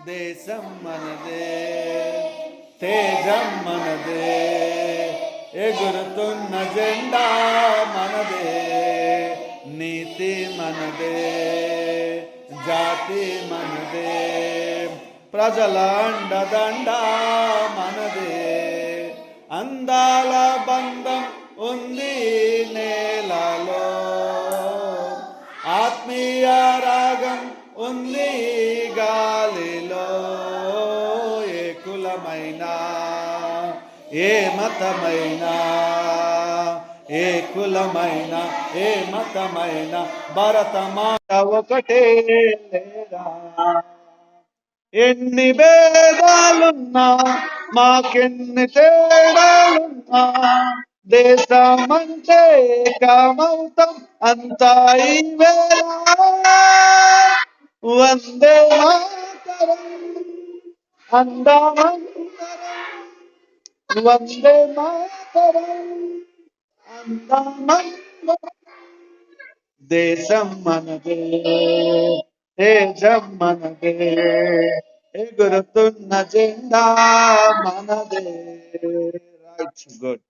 దేశం మనదే, తేజం మనదే, ఎగురుతున్న జెండా మనదే, నీతి మనదే, జాతి మనదే, ప్రజల అండదండ మనదే, అందాల బంధం ఉంది నేలలో, ఆత్మీయ రాగం ఉంది గాలిలో, ఏ కులమైనా ఏ మతమైనా, ఏ కులమైనా ఏ మతమైనా, భరతమాత ఒకటే లేరా. ఎన్ని భేదాలున్నా మాకెన్ని తేడాలున్నా, దేశమంటే ఏకమౌతం అంతా ఈ వేళ. వందే మాతరం అందమంతరం, వందే మాతరం అందమంతరం. దేశం మనదే, తేజం మనదే, ఎగురుతున్న జెండా మనదే. Right, good.